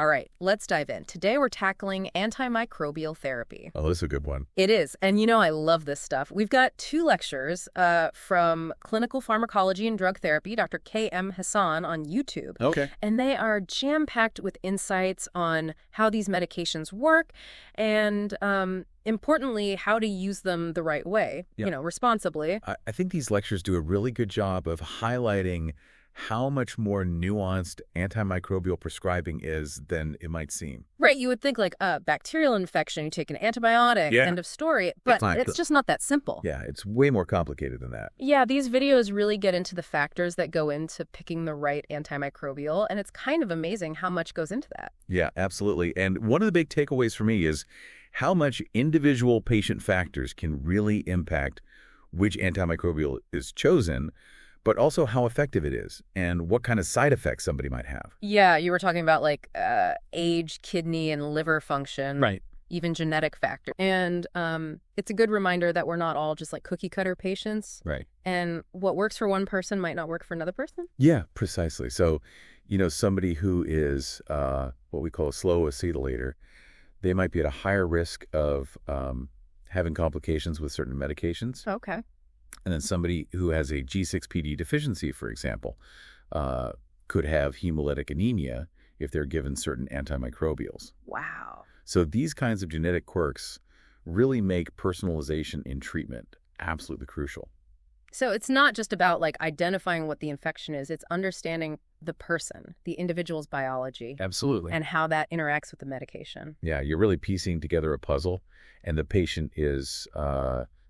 All right, let's dive in. Today we're tackling antimicrobial therapy. Oh, this is a good one. It is. And I love this stuff. We've got 2 lectures from Clinical Pharmacology and Drug Therapy, Dr. K.M. Hassan on YouTube. Okay. And they are jam-packed with insights on how these medications work and, importantly, how to use them the right way, responsibly. I think these lectures do a really good job of highlighting how much more nuanced antimicrobial prescribing is than it might seem. Right, you would think like a bacterial infection, you take an antibiotic, end of story, but it's just not that simple. Yeah, it's way more complicated than that. Yeah, these videos really get into the factors that go into picking the right antimicrobial, and it's kind of amazing how much goes into that. Yeah, absolutely. And one of the big takeaways for me is how much individual patient factors can really impact which antimicrobial is chosen, but also how effective it is and what kind of side effects somebody might have. Yeah, you were talking about like age, kidney, and liver function. Right. Even genetic factor. And it's a good reminder that we're not all just like cookie cutter patients. Right. And what works for one person might not work for another person. Yeah, precisely. So, somebody who is what we call a slow acetylator, they might be at a higher risk of having complications with certain medications. Okay. And then somebody who has a G6PD deficiency, for example, could have hemolytic anemia if they're given certain antimicrobials. Wow. So these kinds of genetic quirks really make personalization in treatment absolutely crucial. So it's not just about like identifying what the infection is, it's understanding the person, the individual's biology. Absolutely. And how that interacts with the medication. Yeah, you're really piecing together a puzzle, and the patient is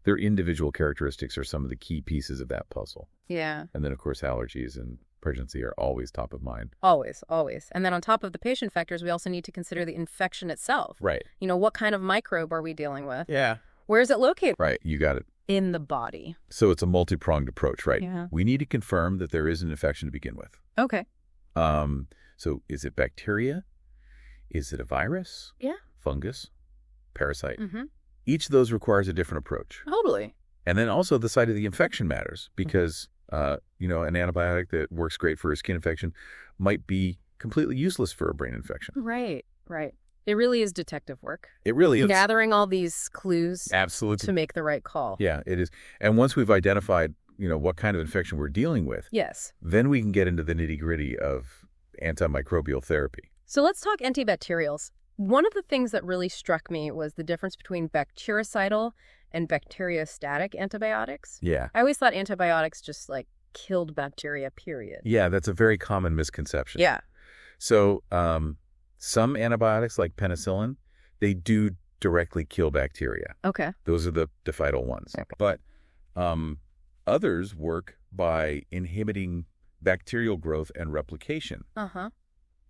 their individual characteristics are some of the key pieces of that puzzle. Yeah. And then, of course, allergies and pregnancy are always top of mind. Always, always. And then on top of the patient factors, we also need to consider the infection itself. Right. What kind of microbe are we dealing with? Yeah. Where is it located? Right. You got it. In the body. So it's a multi-pronged approach, right? Yeah. We need to confirm that there is an infection to begin with. Okay. So is it bacteria? Is it a virus? Yeah. Fungus? Parasite? Mm-hmm. Each of those requires a different approach. Totally. And then also the site of the infection matters because, an antibiotic that works great for a skin infection might be completely useless for a brain infection. Right, right. It really is detective work. It really is. Gathering all these clues Absolutely. to make the right call. Yeah, it is. And once we've identified, what kind of infection we're dealing with, yes, then we can get into the nitty-gritty of antimicrobial therapy. So let's talk antibacterials. One of the things that really struck me was the difference between bactericidal and bacteriostatic antibiotics. Yeah. I always thought antibiotics just like killed bacteria, period. Yeah, that's a very common misconception. Yeah. So some antibiotics like penicillin, they do directly kill bacteria. Okay. Those are the phytal ones. Okay. But others work by inhibiting bacterial growth and replication. Uh-huh.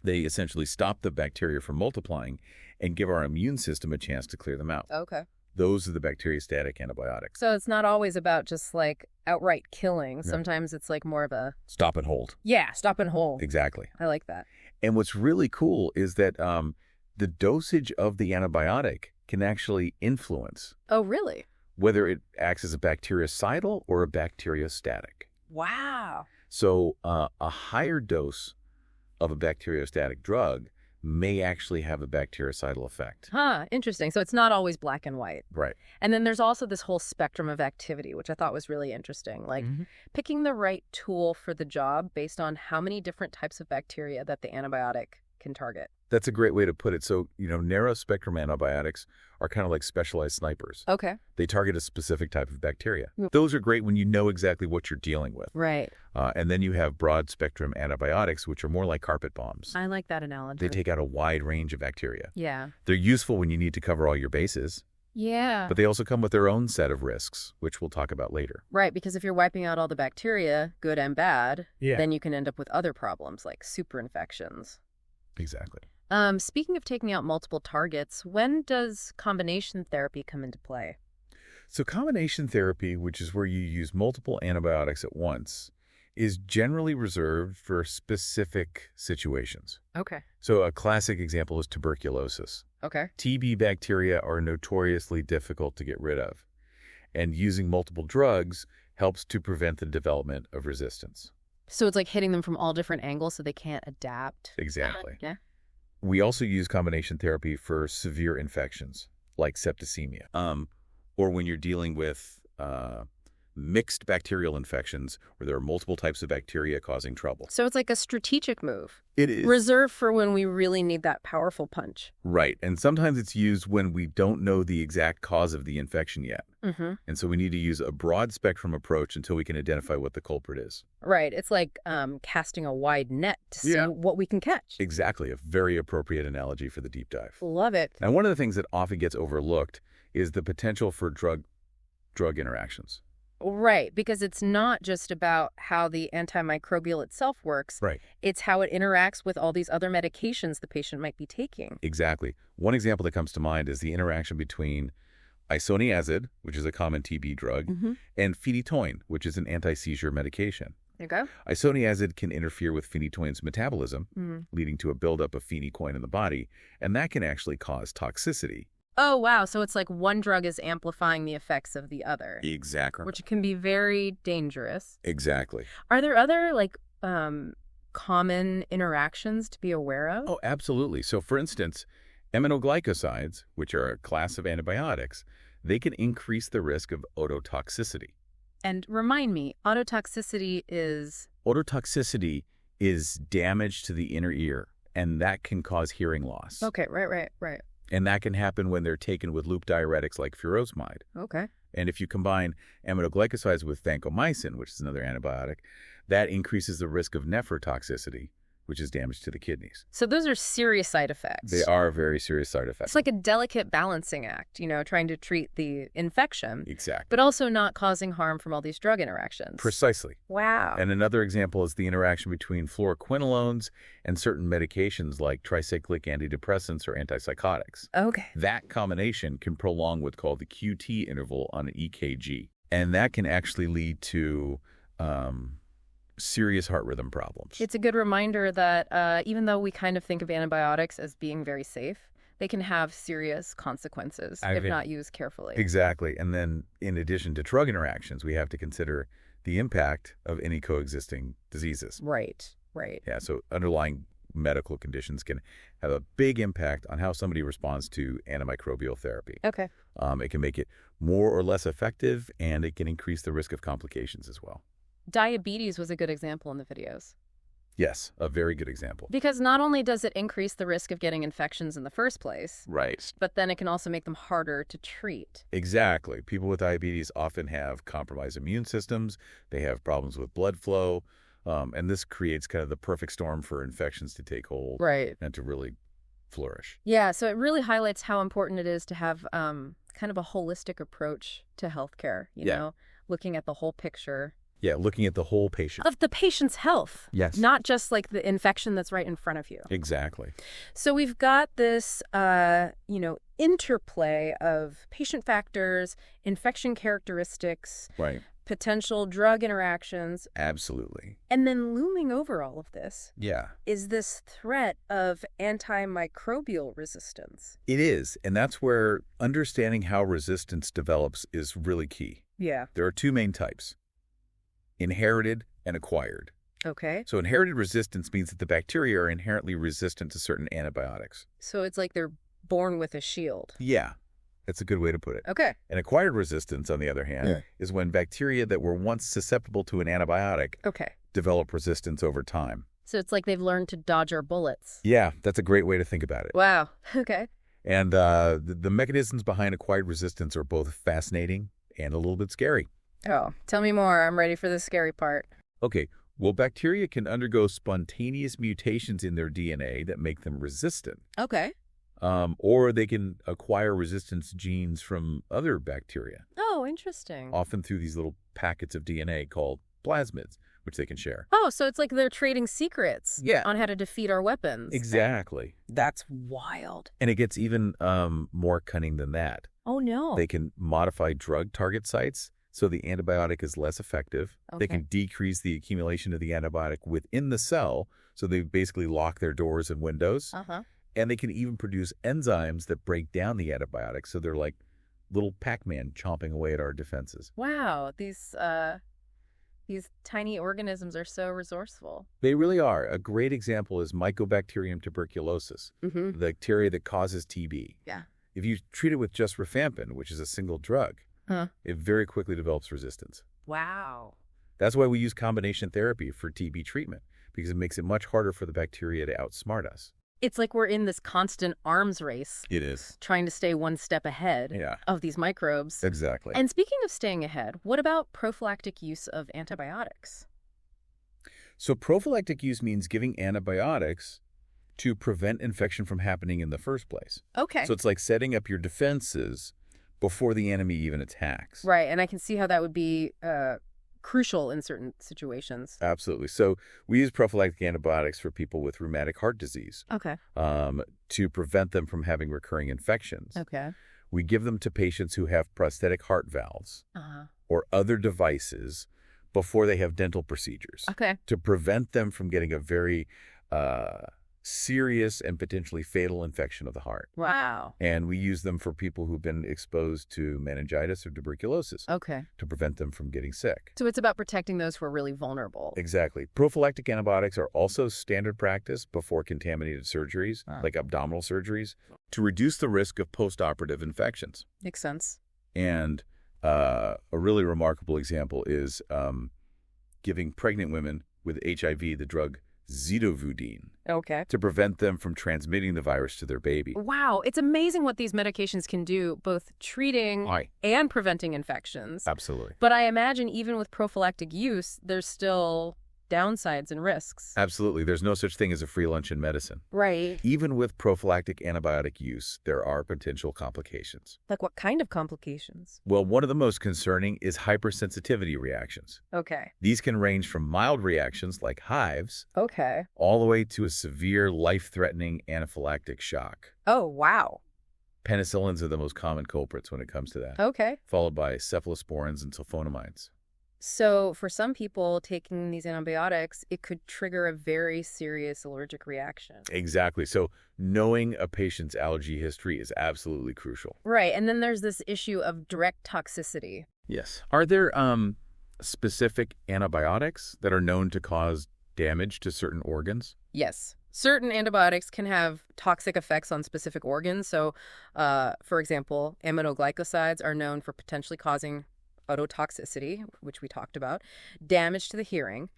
They essentially stop the bacteria from multiplying and give our immune system a chance to clear them out. Okay. Those are the bacteriostatic antibiotics. So it's not always about just like outright killing. Yeah. Sometimes it's like more of a... Stop and hold. Yeah, stop and hold. Exactly. I like that. And what's really cool is that the dosage of the antibiotic can actually influence Oh, really? whether it acts as a bactericidal or a bacteriostatic. Wow. So a higher dose of a bacteriostatic drug may actually have a bactericidal effect. Huh, interesting. So it's not always black and white. Right. And then there's also this whole spectrum of activity, which I thought was really interesting. Like picking the right tool for the job based on how many different types of bacteria that the antibiotic can target. That's a great way to put it. So, narrow spectrum antibiotics are kind of like specialized snipers. Okay. They target a specific type of bacteria. Those are great when you know exactly what you're dealing with. Right. And then you have broad spectrum antibiotics, which are more like carpet bombs. I like that analogy. They take out a wide range of bacteria. Yeah. They're useful when you need to cover all your bases, Yeah. but they also come with their own set of risks, which we'll talk about later. Right, because if you're wiping out all the bacteria, good and bad, then you can end up with other problems like superinfections. Exactly. Speaking of taking out multiple targets, when does combination therapy come into play? So combination therapy, which is where you use multiple antibiotics at once, is generally reserved for specific situations. Okay. So a classic example is tuberculosis. Okay. TB bacteria are notoriously difficult to get rid of, and using multiple drugs helps to prevent the development of resistance. So it's like hitting them from all different angles so they can't adapt. Exactly. Yeah. We also use combination therapy for severe infections, like septicemia, or when you're dealing with mixed bacterial infections where there are multiple types of bacteria causing trouble. So it's like a strategic move. It is. Reserved for when we really need that powerful punch. Right. And sometimes it's used when we don't know the exact cause of the infection yet. Mm-hmm. And so we need to use a broad spectrum approach until we can identify what the culprit is. Right. It's like casting a wide net to see what we can catch. Exactly. A very appropriate analogy for the deep dive. Love it. Now, one of the things that often gets overlooked is the potential for drug interactions. Right, because it's not just about how the antimicrobial itself works. Right. It's how it interacts with all these other medications the patient might be taking. Exactly. One example that comes to mind is the interaction between isoniazid, which is a common TB drug, and phenytoin, which is an anti-seizure medication. There you go. Isoniazid can interfere with phenytoin's metabolism, leading to a buildup of phenytoin in the body, and that can actually cause toxicity. Oh, wow. So it's like one drug is amplifying the effects of the other. Exactly. Which can be very dangerous. Exactly. Are there other, common interactions to be aware of? Oh, absolutely. So, for instance, aminoglycosides, which are a class of antibiotics, they can increase the risk of ototoxicity. And remind me, ototoxicity is? Ototoxicity is damage to the inner ear, and that can cause hearing loss. Okay, right. And that can happen when they're taken with loop diuretics like furosemide. Okay. And if you combine aminoglycosides with vancomycin, which is another antibiotic, that increases the risk of nephrotoxicity, which is damage to the kidneys. So those are serious side effects. They are very serious side effects. It's like a delicate balancing act, trying to treat the infection. Exactly. But also not causing harm from all these drug interactions. Precisely. Wow. And another example is the interaction between fluoroquinolones and certain medications like tricyclic antidepressants or antipsychotics. Okay. That combination can prolong what's called the QT interval on an EKG. And that can actually lead to serious heart rhythm problems. It's a good reminder that even though we kind of think of antibiotics as being very safe, they can have serious consequences if not used carefully. Exactly. And then in addition to drug interactions, we have to consider the impact of any coexisting diseases. Right. Yeah, so underlying medical conditions can have a big impact on how somebody responds to antimicrobial therapy. Okay. It can make it more or less effective, and it can increase the risk of complications as well. Diabetes was a good example in the videos. Yes, a very good example. Because not only does it increase the risk of getting infections in the first place, right, but then it can also make them harder to treat. Exactly. People with diabetes often have compromised immune systems. They have problems with blood flow. And this creates kind of the perfect storm for infections to take hold. Right. And to really flourish. Yeah, so it really highlights how important it is to have kind of a holistic approach to healthcare, you know, looking at the whole picture. Yeah, looking at the whole patient. Of the patient's health. Yes. Not just like the infection that's right in front of you. Exactly. So we've got this, interplay of patient factors, infection characteristics, right, potential drug interactions. Absolutely. And then looming over all of this is this threat of antimicrobial resistance. It is. And that's where understanding how resistance develops is really key. Yeah. There are two main types: inherited and acquired. Okay. So inherited resistance means that the bacteria are inherently resistant to certain antibiotics. So it's like they're born with a shield. Yeah, that's a good way to put it. Okay. And acquired resistance, on the other hand, is when bacteria that were once susceptible to an antibiotic develop resistance over time. So it's like they've learned to dodge our bullets. Yeah, that's a great way to think about it. Wow. Okay. And the mechanisms behind acquired resistance are both fascinating and a little bit scary. Oh, tell me more. I'm ready for the scary part. Okay. Well, bacteria can undergo spontaneous mutations in their DNA that make them resistant. Okay. Or they can acquire resistance genes from other bacteria. Oh, interesting. Often through these little packets of DNA called plasmids, which they can share. Oh, so it's like they're trading secrets on how to defeat our weapons. Exactly. That's wild. And it gets even more cunning than that. Oh, no. They can modify drug target sites so the antibiotic is less effective. Okay. They can decrease the accumulation of the antibiotic within the cell, so they basically lock their doors and windows. And they can even produce enzymes that break down the antibiotics, so they're like little Pac-Man chomping away at our defenses. Wow, these These tiny organisms are so resourceful. They really are. A great example is Mycobacterium tuberculosis, Mm-hmm. the bacteria that causes TB. Yeah. If you treat it with just rifampin, which is a single drug, Huh. it very quickly develops resistance. Wow. That's why we use combination therapy for TB treatment, because it makes it much harder for the bacteria to outsmart us. It's like we're in this constant arms race, It is. trying to stay one step ahead Yeah, of these microbes. exactly. And speaking of staying ahead, what about prophylactic use of antibiotics? So prophylactic use means giving antibiotics to prevent infection from happening in the first place. Okay. So it's like setting up your defenses before the enemy even attacks. Right, and I can see how that would be crucial in certain situations. Absolutely. So we use prophylactic antibiotics for people with rheumatic heart disease Okay. to prevent them from having recurring infections. Okay. We give them to patients who have prosthetic heart valves Uh-huh. or other devices before they have dental procedures Okay. to prevent them from getting a very serious and potentially fatal infection of the heart. Wow. And we use them for people who've been exposed to meningitis or tuberculosis Okay. to prevent them from getting sick. So it's about protecting those who are really vulnerable. Exactly. Prophylactic antibiotics are also standard practice before contaminated surgeries, like abdominal surgeries, to reduce the risk of postoperative infections. Makes sense. And a really remarkable example is giving pregnant women with HIV the drug zidovudine Okay. to prevent them from transmitting the virus to their baby. Wow, it's amazing what these medications can do, both treating and preventing infections. Absolutely. But I imagine even with prophylactic use, there's still downsides and risks. Absolutely. There's no such thing as a free lunch in medicine. Right. Even with prophylactic antibiotic use, there are potential complications. Like what kind of complications? Well, one of the most concerning is hypersensitivity reactions. Okay. These can range from mild reactions like hives Okay. all the way to a severe life-threatening anaphylactic shock. Oh, wow. Penicillins are the most common culprits when it comes to that, Okay. followed by cephalosporins and sulfonamides. So for some people taking these antibiotics, it could trigger a very serious allergic reaction. Exactly. So knowing a patient's allergy history is absolutely crucial. Right. And then there's this issue of direct toxicity. Yes. Are there specific antibiotics that are known to cause damage to certain organs? Yes. Certain antibiotics can have toxic effects on specific organs. So, for example, aminoglycosides are known for potentially causing ototoxicity, which we talked about, damage to the hearing,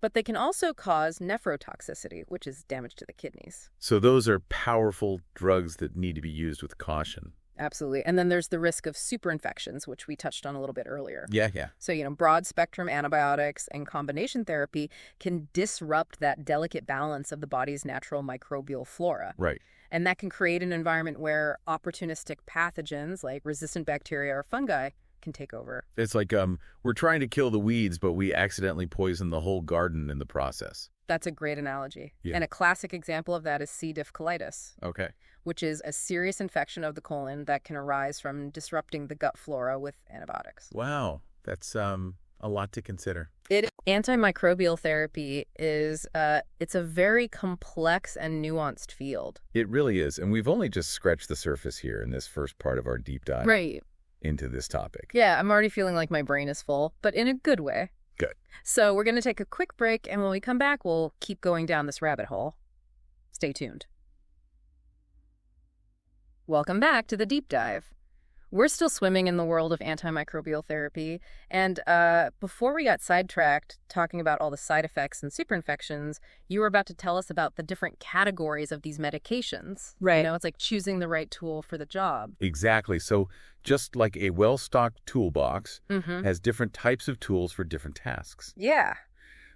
but they can also cause nephrotoxicity, which is damage to the kidneys. So those are powerful drugs that need to be used with caution. Absolutely. And then there's the risk of superinfections, which we touched on a little bit earlier. Yeah. So, broad spectrum antibiotics and combination therapy can disrupt that delicate balance of the body's natural microbial flora. Right. And that can create an environment where opportunistic pathogens like resistant bacteria or fungi can take over. It's like we're trying to kill the weeds, but we accidentally poison the whole garden in the process. That's a great analogy. Yeah. And a classic example of that is C. diff colitis, Okay. which is a serious infection of the colon that can arise from disrupting the gut flora with antibiotics. Wow. That's a lot to consider. Antimicrobial therapy is it's a very complex and nuanced field. It really is. And we've only just scratched the surface here in this first part of our deep dive Right. into this topic. Yeah, I'm already feeling like my brain is full, but in a good way. Good. So we're going to take a quick break, and when we come back, we'll keep going down this rabbit hole. Stay tuned. Welcome back to the deep dive. We're still swimming in the world of antimicrobial therapy, and before we got sidetracked talking about all the side effects and superinfections, you were about to tell us about the different categories of these medications. Right. It's like choosing the right tool for the job. Exactly. So just like a well-stocked toolbox Mm-hmm. has different types of tools for different tasks. Yeah.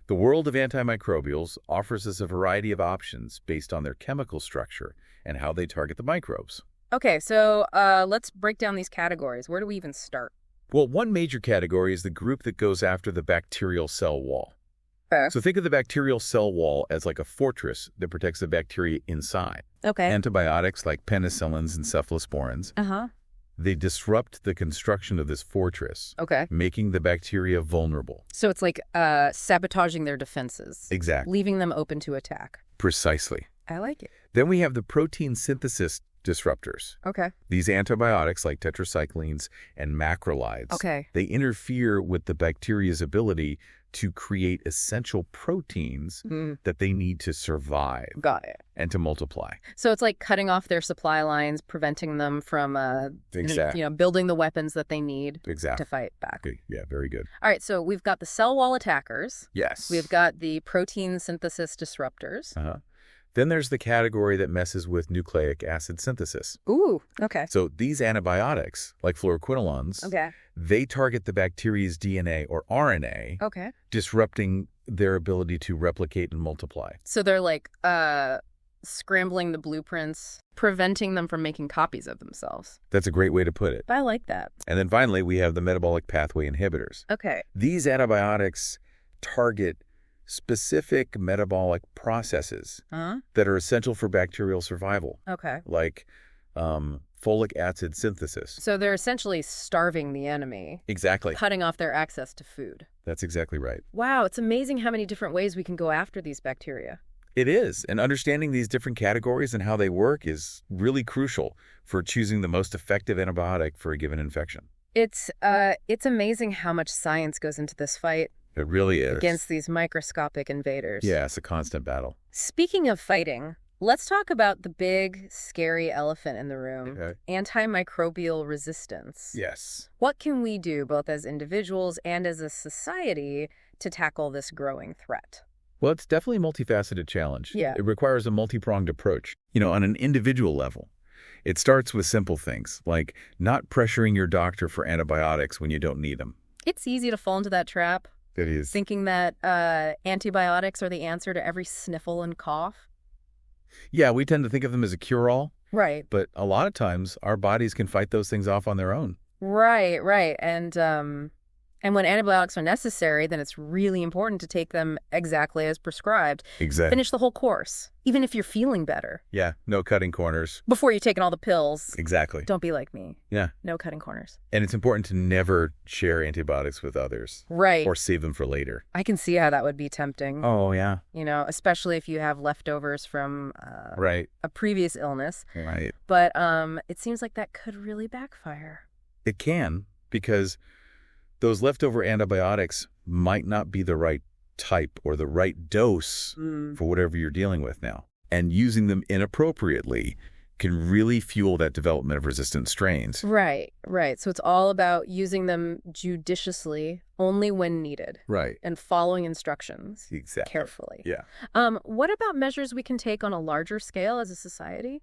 The world of antimicrobials offers us a variety of options based on their chemical structure and how they target the microbes. Okay, so let's break down these categories. Where do we even start? Well, one major category is the group that goes after the bacterial cell wall. Okay. So think of the bacterial cell wall as like a fortress that protects the bacteria inside. Okay. Antibiotics like penicillins and cephalosporins, Uh-huh. they disrupt the construction of this fortress, Okay. making the bacteria vulnerable. So it's like sabotaging their defenses. Exactly. Leaving them open to attack. Precisely. I like it. Then we have the protein synthesis disruptors. Okay. These antibiotics, like tetracyclines and macrolides, Okay. they interfere with the bacteria's ability to create essential proteins that they need to survive Got it. and to multiply. So it's like cutting off their supply lines, preventing them from, Exactly. building the weapons that they need Exactly. to fight back. Okay. Yeah, very good. All right, so we've got the cell wall attackers. Yes. We've got the protein synthesis disruptors. Uh-huh. Then there's the category that messes with nucleic acid synthesis. Ooh, okay. So these antibiotics, like fluoroquinolones, Okay. they target the bacteria's DNA or RNA, Okay. disrupting their ability to replicate and multiply. So they're like scrambling the blueprints, preventing them from making copies of themselves. That's a great way to put it. I like that. And then finally, we have the metabolic pathway inhibitors. Okay. These antibiotics target specific metabolic processes that are essential for bacterial survival, Okay. like folic acid synthesis. So they're essentially starving the enemy, Exactly. cutting off their access to food. That's exactly right. Wow, it's amazing how many different ways we can go after these bacteria. It is. And understanding these different categories and how they work is really crucial for choosing the most effective antibiotic for a given infection. It's amazing how much science goes into this fight It really is. against these microscopic invaders. Yeah, it's a constant battle. Speaking of fighting, let's talk about the big, scary elephant in the room, Okay. antimicrobial resistance. Yes. What can we do, both as individuals and as a society, to tackle this growing threat? Well, it's definitely a multifaceted challenge. Yeah. It requires a multi-pronged approach. On an individual level, it starts with simple things, like not pressuring your doctor for antibiotics when you don't need them. It's easy to fall into that trap, It is. thinking that antibiotics are the answer to every sniffle and cough. Yeah, we tend to think of them as a cure-all, Right. but a lot of times our bodies can fight those things off on their own. Right. And when antibiotics are necessary, then it's really important to take them exactly as prescribed. Exactly. Finish the whole course, even if you're feeling better. Yeah, no cutting corners. Before you've taken all the pills, Exactly. don't be like me. Yeah. No cutting corners. And it's important to never share antibiotics with others Right. or save them for later. I can see how that would be tempting. Oh, yeah. Especially if you have leftovers from Right. a previous illness. Right. But it seems like that could really backfire. It can, because those leftover antibiotics might not be the right type or the right dose for whatever you're dealing with now. And using them inappropriately can really fuel that development of resistant strains. Right. So it's all about using them judiciously, only when needed. Right. And following instructions Exactly. carefully. Yeah. What about measures we can take on a larger scale as a society?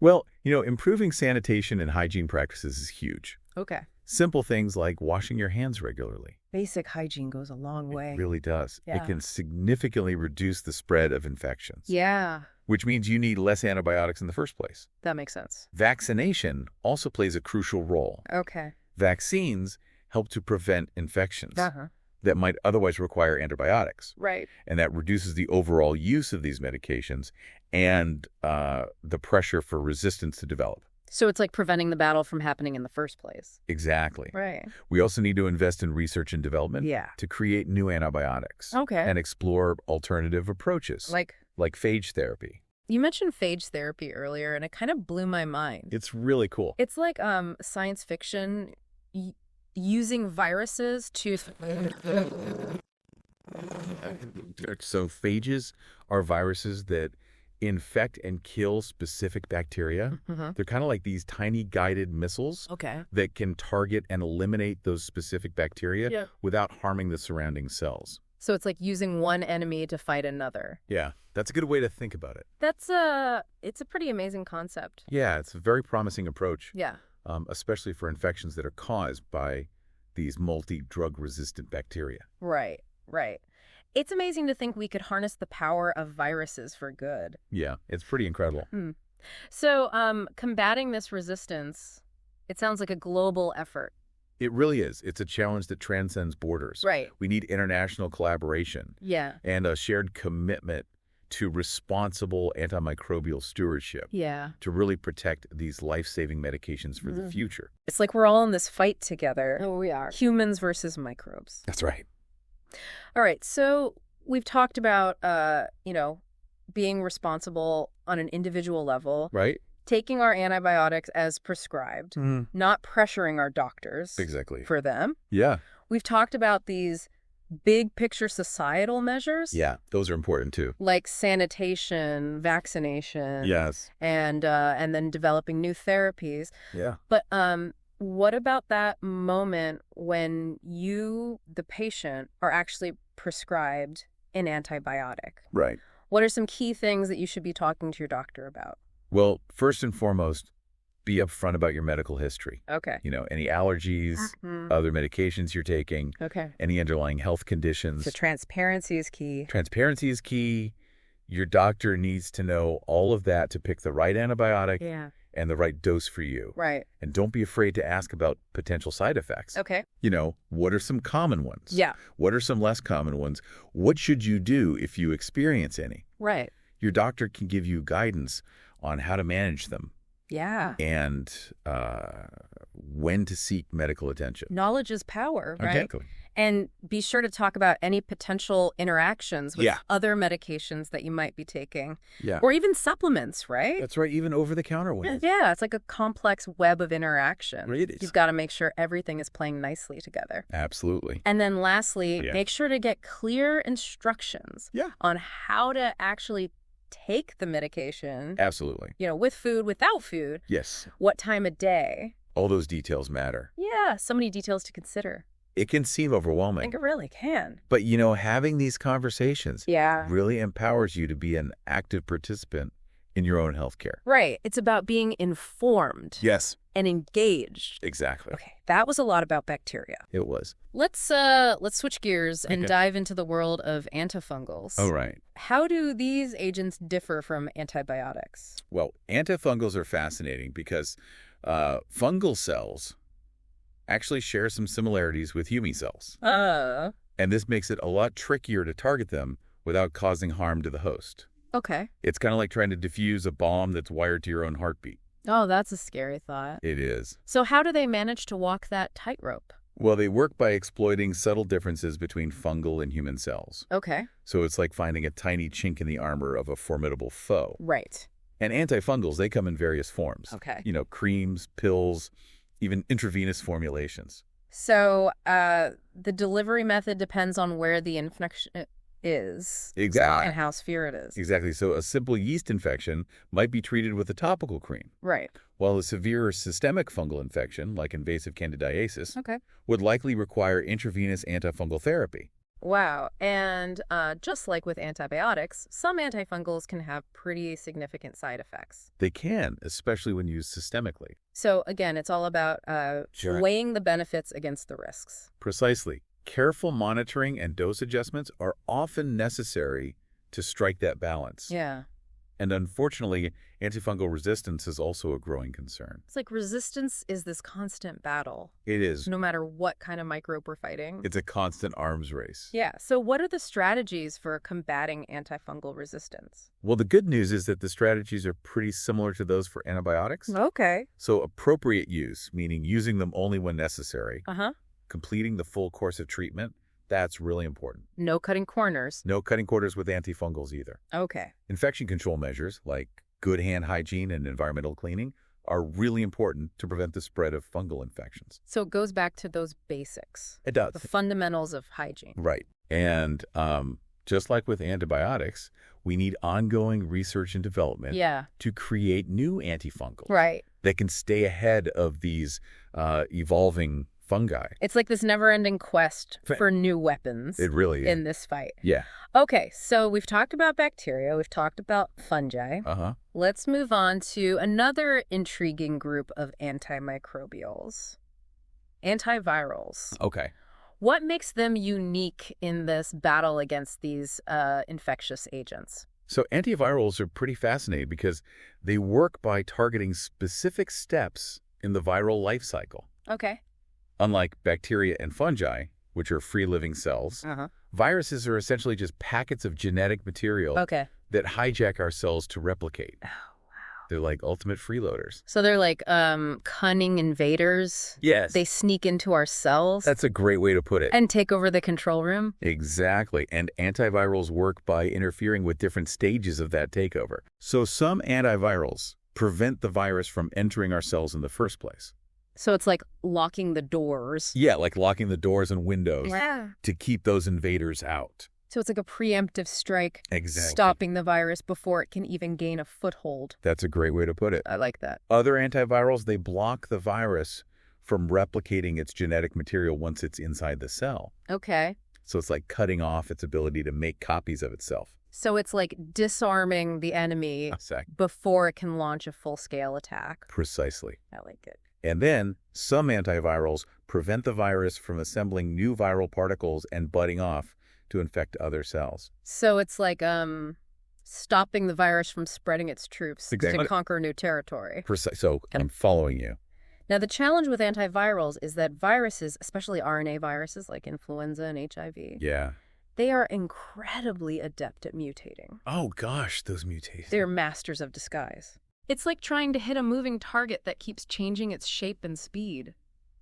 Well, improving sanitation and hygiene practices is huge. Okay. Simple things like washing your hands regularly. Basic hygiene goes a long way. It really does. Yeah. It can significantly reduce the spread of infections. Yeah, Which means you need less antibiotics in the first place. that makes sense. Vaccination also plays a crucial role. Okay. Vaccines help to prevent infections Uh-huh. that might otherwise require antibiotics. Right. And that reduces the overall use of these medications and the pressure for resistance to develop. So it's like preventing the battle from happening in the first place. Exactly. Right. We also need to invest in research and development Yeah. to create new antibiotics. Okay. And explore alternative approaches, Like, like phage therapy. you mentioned phage therapy earlier, and it kind of blew my mind. It's really cool. It's like science fiction using viruses to... So phages are viruses that infect and kill specific bacteria. They're kind of like these tiny guided missiles Okay. that can target and eliminate those specific bacteria without harming the surrounding cells. So it's like using one enemy to fight another. Yeah, that's a good way to think about it. It's a pretty amazing concept. Yeah, it's a very promising approach, Yeah. especially for infections that are caused by these multi-drug resistant bacteria. Right. It's amazing to think we could harness the power of viruses for good. Yeah, it's pretty incredible. So combating this resistance, it sounds like a global effort. It really is. It's a challenge that transcends borders. Right. We need international collaboration Yeah. and a shared commitment to responsible antimicrobial stewardship Yeah. to really protect these life-saving medications for the future. It's like we're all in this fight together. Oh, we are. Humans versus microbes. That's right. All right. So we've talked about, being responsible on an individual level. Right? taking our antibiotics as prescribed, not pressuring our doctors Exactly. for them. Yeah. We've talked about these big picture societal measures. Yeah, those are important too. Like sanitation, vaccination. Yes. And then developing new therapies. Yeah. But what about that moment when you, the patient, are actually prescribed an antibiotic? Right. What are some key things that you should be talking to your doctor about? Well, first and foremost, be upfront about your medical history. Okay. Any allergies, other medications you're taking, Okay. any underlying health conditions. So transparency is key. Transparency is key. Your doctor needs to know all of that to pick the right antibiotic and the right dose for you. Right. And don't be afraid to ask about potential side effects. Okay. What are some common ones? Yeah. What are some less common ones? What should you do if you experience any? Right. Your doctor can give you guidance on how to manage them. Yeah. And when to seek medical attention. Knowledge is power, right? Exactly. And be sure to talk about any potential interactions with Yeah. other medications that you might be taking. Yeah. Or even supplements, right? That's right, even over-the-counter ones. Yeah, it's like a complex web of interaction. It is. You've got to make sure everything is playing nicely together. Absolutely. And then lastly, Yeah. make sure to get clear instructions on how to actually take the medication, Absolutely. with food, without food, Yes. what time of day. All those details matter. Yeah, so many details to consider. It can seem I overwhelming. think it really can. But, having these conversations Yeah. really empowers you to be an active participant in your own healthcare. Right. It's about being informed Yes. and engaged. Exactly. Okay, that was a lot about bacteria. It was. Let's switch gears and Okay. dive into the world of antifungals. Oh, right. How do these agents differ from antibiotics? Well, antifungals are fascinating because fungal cells actually share some similarities with human cells. And this makes it a lot trickier to target them without causing harm to the host. Okay. It's kind of like trying to defuse a bomb that's wired to your own heartbeat. Oh, that's a scary thought. It is. So how do they manage to walk that tightrope? Well, they work by exploiting subtle differences between fungal and human cells. Okay. So it's like finding a tiny chink in the armor of a formidable foe. Right. And antifungals, they come in various forms. Okay. Creams, pills, even intravenous formulations. So the delivery method depends on where the infection is. Exactly. And how severe it is. Exactly. So a simple yeast infection might be treated with a topical cream, Right. while a severe systemic fungal infection, like invasive candidiasis, Okay. would likely require intravenous antifungal therapy. Wow. And just like with antibiotics, some antifungals can have pretty significant side effects. They can, especially when used systemically. So again, it's all about Sure. weighing the benefits against the risks. Precisely. Careful monitoring and dose adjustments are often necessary to strike that balance. Yeah. And unfortunately, antifungal resistance is also a growing concern. It's like resistance is this constant battle, It is. no matter what kind of microbe we're fighting. It's a constant arms race. Yeah. So what are the strategies for combating antifungal resistance? Well, the good news is that the strategies are pretty similar to those for antibiotics. Okay. So appropriate use, meaning using them only when necessary, Uh-huh. completing the full course of treatment, that's really important. No cutting corners. No cutting corners with antifungals either. Okay. Infection control measures like good hand hygiene and environmental cleaning are really important to prevent the spread of fungal infections. So it goes back to those basics, It does. the fundamentals of hygiene. Right. And just like with antibiotics, we need ongoing research and development Yeah. to create new antifungals Right. that can stay ahead of these evolving fungi. It's like this never-ending quest Fa- for new weapons It really is. in this fight. Yeah. Okay, so we've talked about bacteria, we've talked about fungi. Uh-huh. Let's move on to another intriguing group of antimicrobials, antivirals. Okay. What makes them unique in this battle against these infectious agents? So antivirals are pretty fascinating because they work by targeting specific steps in the viral life cycle. Okay. Unlike bacteria and fungi, which are free-living cells, Uh-huh. viruses are essentially just packets of genetic material Okay. that hijack our cells to replicate. Oh, wow. They're like ultimate freeloaders. So they're like cunning invaders. Yes. They sneak into our cells That's a great way to put it. and take over the control room. Exactly. And antivirals work by interfering with different stages of that takeover. So some antivirals prevent the virus from entering our cells in the first place. So it's like locking the doors. Yeah, like locking the doors and windows Yeah. to keep those invaders out. So it's like a preemptive strike, Exactly. stopping the virus before it can even gain a foothold. That's a great way to put it. I like that. Other antivirals, they block the virus from replicating its genetic material once it's inside the cell. Okay. So it's like cutting off its ability to make copies of itself. So it's like disarming the enemy Exactly. before it can launch a full-scale attack. Precisely. I like it. And then some antivirals prevent the virus from assembling new viral particles and budding off to infect other cells. So it's like stopping the virus from spreading its troops Exactly. to conquer new territory. So I'm following you. Now, the challenge with antivirals is that viruses, especially RNA viruses like influenza and HIV, Yeah. they are incredibly adept at mutating. Oh, gosh, those mutations. They're masters of disguise. It's like trying to hit a moving target that keeps changing its shape and speed.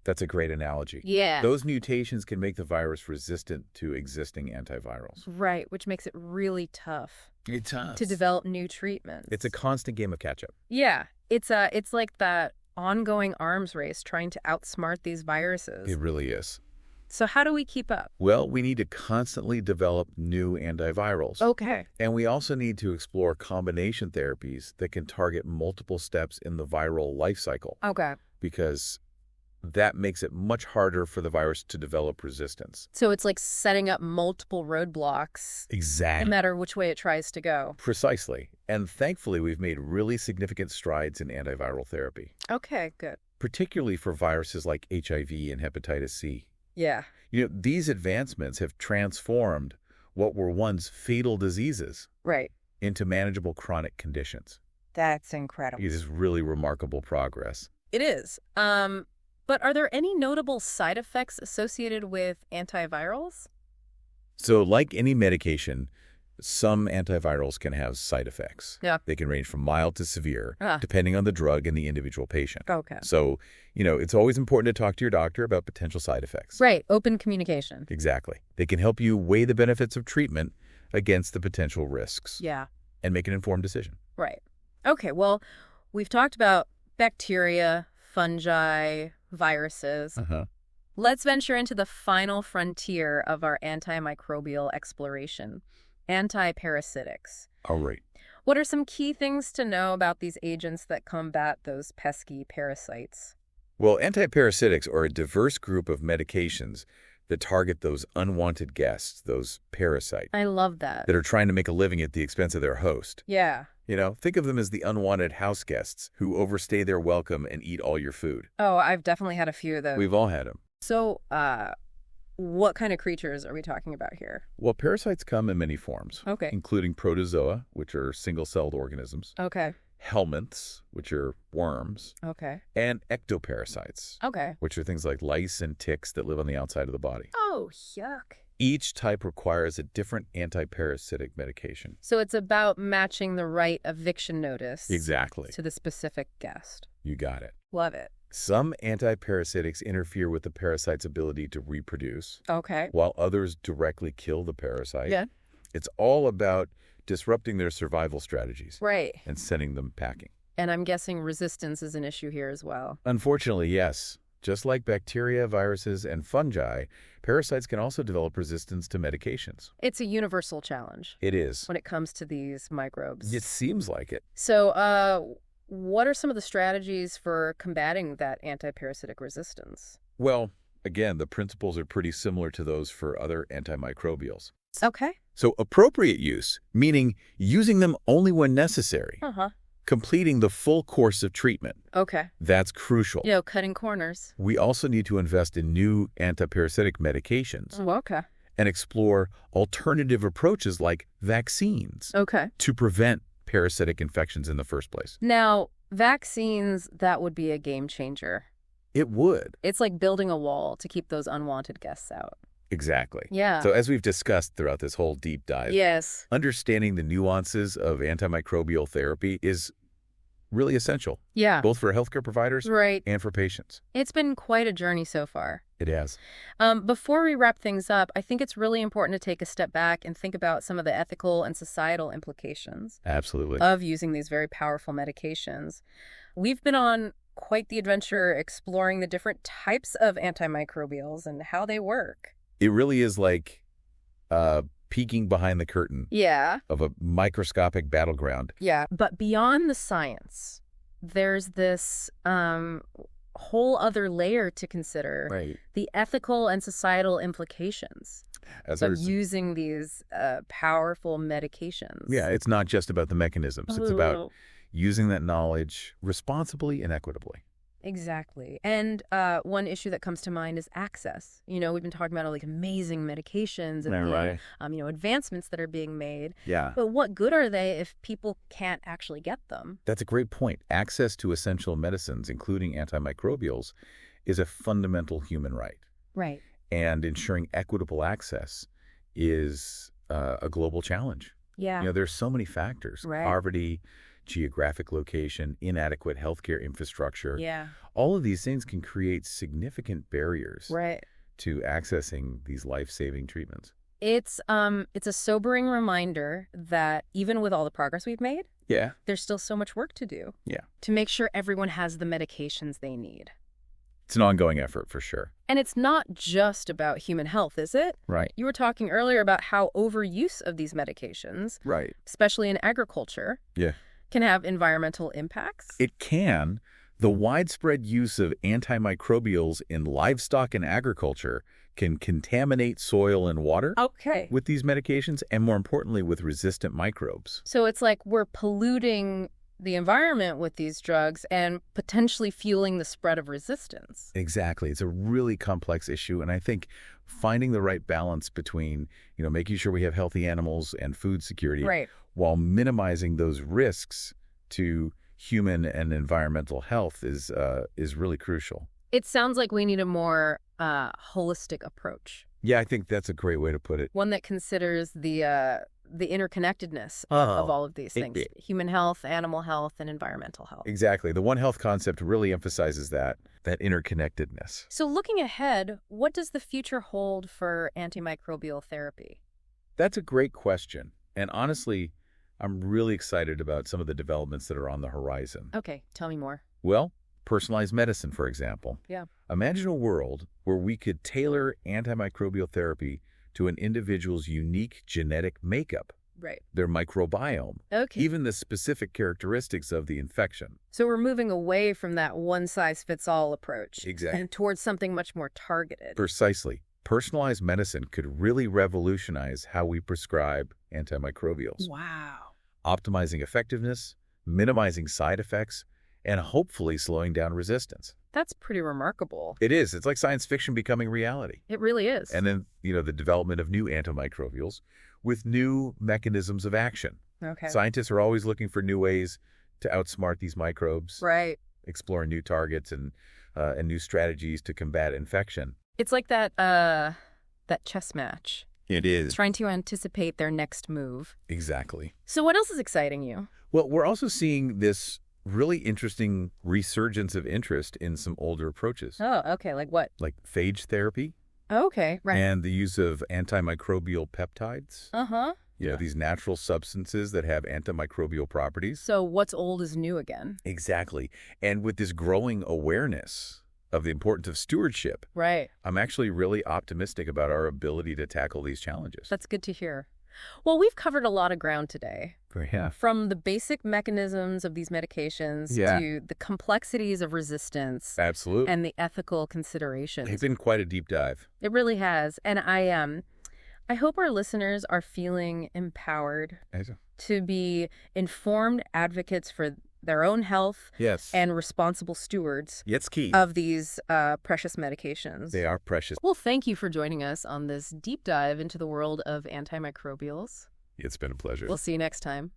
That's a great analogy. Yeah. Those mutations can make the virus resistant to existing antivirals. Right, which makes it really tough It's tough. to develop new treatments. It's a constant game of catch-up. Yeah, it's like that ongoing arms race trying to outsmart these viruses. It really is. So how do we keep up? Well, we need to constantly develop new antivirals. Okay. And we also need to explore combination therapies that can target multiple steps in the viral life cycle, Okay. because that makes it much harder for the virus to develop resistance. So it's like setting up multiple roadblocks, no Exactly. matter which way it tries to go. Precisely. And thankfully, we've made really significant strides in antiviral therapy, Okay, good. particularly for viruses like HIV and hepatitis C. Yeah. You know, these advancements have transformed what were once fatal diseases Right. into manageable chronic conditions. That's incredible. It is really remarkable progress. It is. But are there any notable side effects associated with antivirals? So like any medication, some antivirals can have side effects. Yeah. They can range from mild to severe, Ah. depending on the drug and the individual patient. Okay. So, it's always important to talk to your doctor about potential side effects. Right. Open communication. Exactly. They can help you weigh the benefits of treatment against the potential risks Yeah. and make an informed decision. Right. Okay. Well, we've talked about bacteria, fungi, viruses. Uh-huh. Let's venture into the final frontier of our antimicrobial exploration, antiparasitics. All right. What are some key things to know about these agents that combat those pesky parasites? Well, antiparasitics are a diverse group of medications that target those unwanted guests, those parasites, I love that. that are trying to make a living at the expense of their host. Yeah. Think of them as the unwanted house guests who overstay their welcome and eat all your food. Oh, I've definitely had a few of those. We've all had them. So, what kind of creatures are we talking about here? Well, parasites come in many forms, Okay. including protozoa, which are single-celled organisms, Okay. helminths, which are worms, Okay. and ectoparasites, Okay. which are things like lice and ticks that live on the outside of the body. Oh, yuck. Each type requires a different antiparasitic medication. So it's about matching the right eviction notice Exactly. to the specific guest. You got it. Love it. Some antiparasitics interfere with the parasite's ability to reproduce, Okay. while others directly kill the parasite. Yeah. It's all about disrupting their survival strategies Right. and sending them packing. And I'm guessing resistance is an issue here as well. Unfortunately, yes. Just like bacteria, viruses, and fungi, parasites can also develop resistance to medications. It's a universal challenge It is. when it comes to these microbes. It seems like it. So, what are some of the strategies for combating that antiparasitic resistance? Well, again, the principles are pretty similar to those for other antimicrobials. Okay. So appropriate use, meaning using them only when necessary, Uh-huh. completing the full course of treatment. Okay. That's crucial. Cutting corners. We also need to invest in new antiparasitic medications Oh, okay. and explore alternative approaches like vaccines Okay. to prevent parasitic infections in the first place. Now, vaccines, that would be a game changer. It would. It's like building a wall to keep those unwanted guests out. Exactly. Yeah. So as we've discussed throughout this whole deep dive, Yes. understanding the nuances of antimicrobial therapy is really essential, Yeah. both for healthcare providers Right. and for patients. It's been quite a journey so far. It has. Before we wrap things up, I think it's really important to take a step back and think about some of the ethical and societal implications Absolutely. of using these very powerful medications. We've been on quite the adventure exploring the different types of antimicrobials and how they work. It really is like peeking behind the curtain Yeah. of a microscopic battleground. Yeah. But beyond the science, there's this whole other layer to consider. Right. The ethical and societal implications As of ours, using these powerful medications. yeah, it's not just about the mechanisms. It's about Oh. using that knowledge responsibly and equitably. Exactly. And one issue that comes to mind is access. We've been talking about all the amazing medications and the, advancements that are being made. Yeah. But what good are they if people can't actually get them? That's a great point. Access to essential medicines, including antimicrobials, is a fundamental human right. Right. And ensuring equitable access is a global challenge. Yeah. There's so many factors. Right. Poverty, geographic location, inadequate healthcare infrastructure. Yeah. All of these things can create significant barriers Right. to accessing these life-saving treatments. It's a sobering reminder that even with all the progress we've made, Yeah. there's still so much work to do. Yeah. To make sure everyone has the medications they need. It's an ongoing effort for sure. And it's not just about human health, is it? Right. You were talking earlier about how overuse of these medications, Right. especially in agriculture, Yeah. can have environmental impacts. It can. The widespread use of antimicrobials in livestock and agriculture can contaminate soil and water Okay. with these medications, and more importantly, with resistant microbes. So it's like we're polluting the environment with these drugs and potentially fueling the spread of resistance. Exactly. It's a really complex issue, and I think finding the right balance between, making sure we have healthy animals and food security Right. while minimizing those risks to human and environmental health is really crucial. It sounds like we need a more holistic approach, Yeah, I think that's a great way to put it. one that considers the interconnectedness of all of these things, human health, animal health, and environmental health. Exactly. The One Health concept really emphasizes that interconnectedness. So looking ahead, what does the future hold for antimicrobial therapy? That's a great question. And honestly, I'm really excited about some of the developments that are on the horizon. Okay, tell me more. Well, personalized medicine, for example. Yeah. Imagine a world where we could tailor antimicrobial therapy to an individual's unique genetic makeup, Right. their microbiome, Okay. even the specific characteristics of the infection. So we're moving away from that one-size-fits-all approach. Exactly. And towards something much more targeted. Precisely. Personalized medicine could really revolutionize how we prescribe antimicrobials, Wow. optimizing effectiveness, minimizing side effects, and hopefully slowing down resistance. That's pretty remarkable. It is. It's like science fiction becoming reality. It really is. And then, the development of new antimicrobials with new mechanisms of action. Okay. Scientists are always looking for new ways to outsmart these microbes, Right. exploring new targets and new strategies to combat infection. It's like that chess match, It is. trying to anticipate their next move. Exactly. So what else is exciting you? Well, we're also seeing this really interesting resurgence of interest in some older approaches, Oh, okay. Like what? like phage therapy Okay. Right. and the use of antimicrobial peptides. Uh-huh. These natural substances that have antimicrobial properties. So what's old is new again. Exactly. And with this growing awareness of the importance of stewardship, Right. I'm actually really optimistic about our ability to tackle these challenges. That's good to hear. Well, we've covered a lot of ground today. Yeah. From the basic mechanisms of these medications to the complexities of resistance Absolutely. and the ethical considerations. It's been quite a deep dive. It really has. And I hope our listeners are feeling empowered to be informed advocates for their own health Yes. and responsible stewards It's key. of these precious medications. They are precious. Well, thank you for joining us on this deep dive into the world of antimicrobials. It's been a pleasure. We'll see you next time.